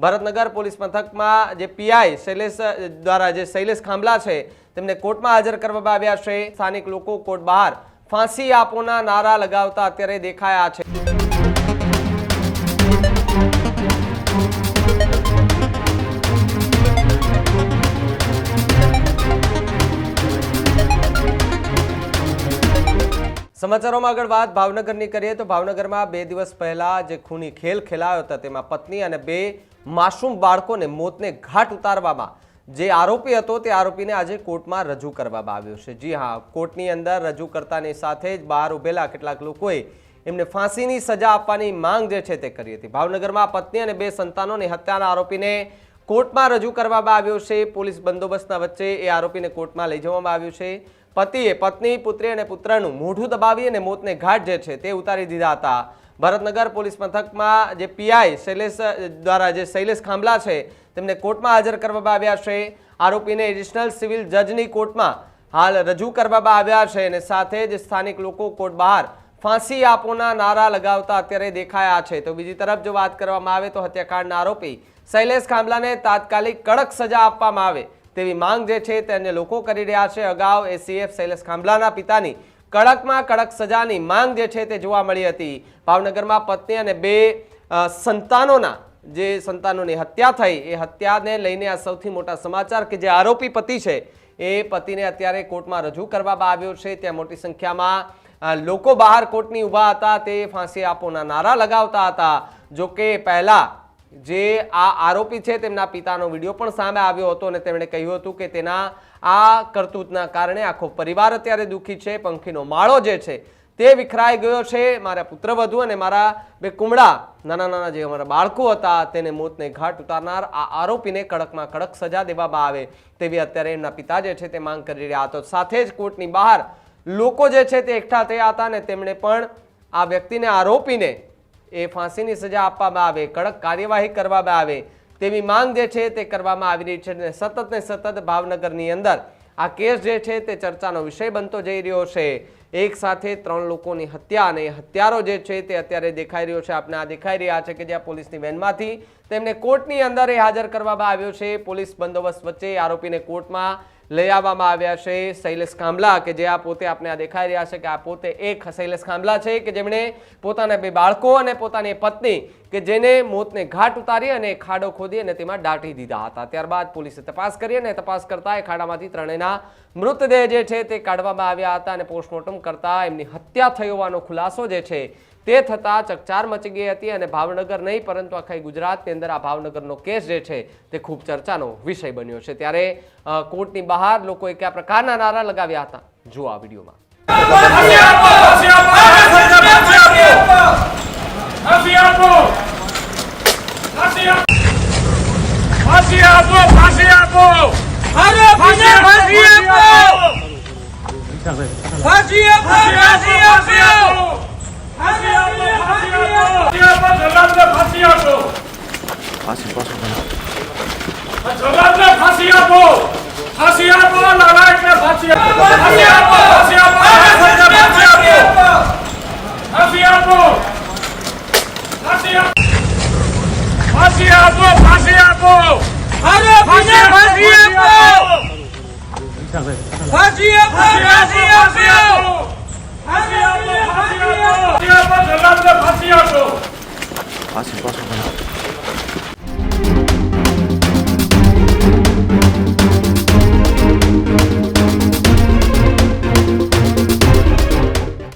Bharatnagar police મથકમાં જે PI Shailesh દ્વારા જે શૈલેષ ખાંભલા છે તેમને કોર્ટમાં હાજર કરવામાં આવ્યા છે। સ્થાનિક લોકો કોર્ટ બહાર ફાંસી આપોના નારા લગાવતા અત્યારે દેખાયા છે। સમાચારોમાં આગળ વાત ભાવનગરની કરીએ તો ભાવનગરમાં 2 દિવસ પહેલા જે ખૂની ખેલ ખેલાયો હતો તેમાં પત્ની અને 2 માસૂમ બાળકોને મોતને ઘાટ ઉતારવામાં જે આરોપી હતો તે આરોપીને આજે કોર્ટમાં રજૂ કરવામાં આવ્યો છે। જી હા, કોર્ટની અંદર રજૂ કરતાની સાથે જ બહાર ઉભેલા કેટલાક લોકોએ એમને ફાંસીની સજા આપવાની માંગ જે છે તે કરી હતી। ભાવનગરમાં પત્ની અને 2 સંતાનોની હત્યાના આરોપીને કોર્ટમાં રજૂ કરવામાં આવ્યો છે। પોલીસ બંદોબસ્તના વચ્ચે એ આરોપીને કોર્ટમાં લઈ જવામાં આવ્યો છે। પતિએ પત્ની, પુત્રી અને પુત્રનું મોઢું દબાવી અને મોતને ઘાટ જે છે તે ઉતારી દીધા હતા। ભરતનગર પોલીસ મથકમાં જે પીઆઈ શૈલેષ દ્વારા જે શૈલેષ ખાંભલા છે તેમને કોર્ટમાં હાજર કરવામાં આવ્યા છે। આરોપીને એડિશનલ સિવિલ જજની કોર્ટમાં હાલ રજૂ કરવામાં આવ્યા છે અને સાથે જ સ્થાનિક લોકો કોર્ટ બહાર ફાંસી આપોના નારા લગાવતા અત્યારે દેખાયા છે। તો બીજી તરફ જો વાત કરવામાં આવે તો હત્યાકાંડના આરોપી શૈલેષ ખાંભલાને તાત્કાલિક કડક સજા આપવામાં આવે તેવી માંગ જે છે તેને લોકો કરી રહ્યા છે। અગાઉ એસીએફ શૈલેષ ખાંભલાના પિતાની કડકમાં કડક સજાની માંગ જે છે તે જોવા મળી હતી। ભાવનગરમાં પત્ની અને 2 સંતાનોની હત્યા થઈ એ હત્યાને લઈને આ સૌથી મોટા સમાચાર કે જે આરોપી પતિ છે એ પતિને અત્યારે કોર્ટમાં રજૂ કરવામાં આવ્યો છે। ત્યાં મોટી સંખ્યામાં લોકો બહાર કોર્ટની ઊભા હતા, તે ફાંસી આપોના નારા લગાવતા હતા। જો કે પહેલા જે આ આરોપી છે તેમના પિતાનો વિડીયો પણ સામે આવ્યો હતો અને તેમણે કહ્યું હતું કે તેના આ કરતૂતના કારણે આખો પરિવાર અત્યારે દુઃખી છે। પંખીનો માળો જે છે તે વિખરાઈ ગયો છે। મારા પુત્રવધુ અને મારા 2 કુમળા નાના જે અમારા બાળકો હતા તેને મોતને ઘાટ ઉતારનાર આ આરોપીને કડકમાં કડક સજા દેવામાં આવે તેવી અત્યારે એમના પિતા જે છે તે માંગ કરી રહ્યા હતા। સાથે જ કોર્ટની બહાર લોકો જે છે તે એકઠા થયા હતા અને તેમણે પણ આ વ્યક્તિને, આરોપીને એ ફાંસીની સજા આપવામાં આવે, કડક કાર્યવાહી કરવામાં આવે તેવી માંગ જે છે તે કરવામાં આવી રહી છે। અને સતત ને સતત ભાવનગરની અંદર આ કેસ જે છે તે ચર્ચાનો વિષય બનતો જઈ રહ્યો છે। એક સાથે 3 લોકોની હત્યા અને હત્યારો જે છે તે અત્યારે દેખાઈ રહ્યો છે। આપણે આ દેખાઈ રહ્યા છે કે જ્યાં પોલીસની વેનમાંથી તેમને કોર્ટની અંદર હાજર કરવામાં આવ્યો છે। પોલીસ બંદોબસ્ત વચ્ચે આરોપીને કોર્ટમાં લઈ આવવામાં આવ્યા છે। શૈલેષ ખાંભલા કે જે આ પોતે આપણે આ દેખાઈ રહ્યા છે કે આ પોતે એક શૈલેષ ખાંભલા છે કે જેમણે પોતાના 2 બાળકો અને પોતાની પત્ની કે જેને મોતને ઘાટ ઉતારી અને ખાડો ખોદી અને તેમાં દાટી દીધા હતા। ત્યારબાદ પોલીસે તપાસ કરી અને તપાસ કરતા એ ખાડામાંથી 3 મૃતદેહ જે છે તે કાઢવામાં આવ્યા હતા અને પોસ્ટમોર્ટમ કરતા એમની હત્યા થઈ હોવાનો ખુલાસો જે છે તે થતા ચકચાર મચી ગઈ હતી અને ભાવનગર નહીં પરંતુ આખા ગુજરાતની અંદર આ ભાવનગરનો કેસ જે છે તે ખૂબ ચર્ચાનો વિષય બન્યો છે। ત્યારે કોર્ટની બહાર લોકોએ કયા પ્રકારના નારા લગાવ્યા હતા જુઓ આ વિડીયોમાં। ફાંસી આપો